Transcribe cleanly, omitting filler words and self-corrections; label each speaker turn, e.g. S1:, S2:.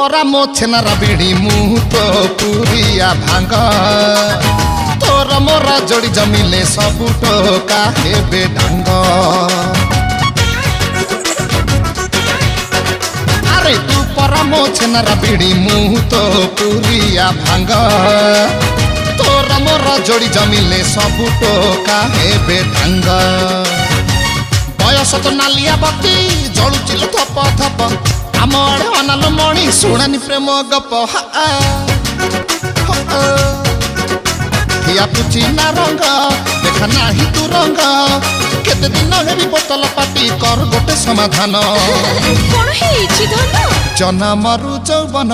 S1: परा मो छेनारा बिड़ी मुँह तो पुरिया भांग तोर मोरा जोड़ी जमिले सबु टोका हेबे ढंग अरे तू परा मो छेनारा बिड़ी मुँह तो पुरिया भांग तोर मोरा जोड़ी जमिले सबु टोका हेबे ढंग बयस तो नालिया बत्ती जलुचिल थप थप आम आड़े अनालो मणि शुणानी प्रेम गप हिया पुची ना रंग देखा नाही तू रंग केते दिन हेरी बोतल पाटी कर गोटे समाधान
S2: कौन है धन
S1: जना मरु चौबन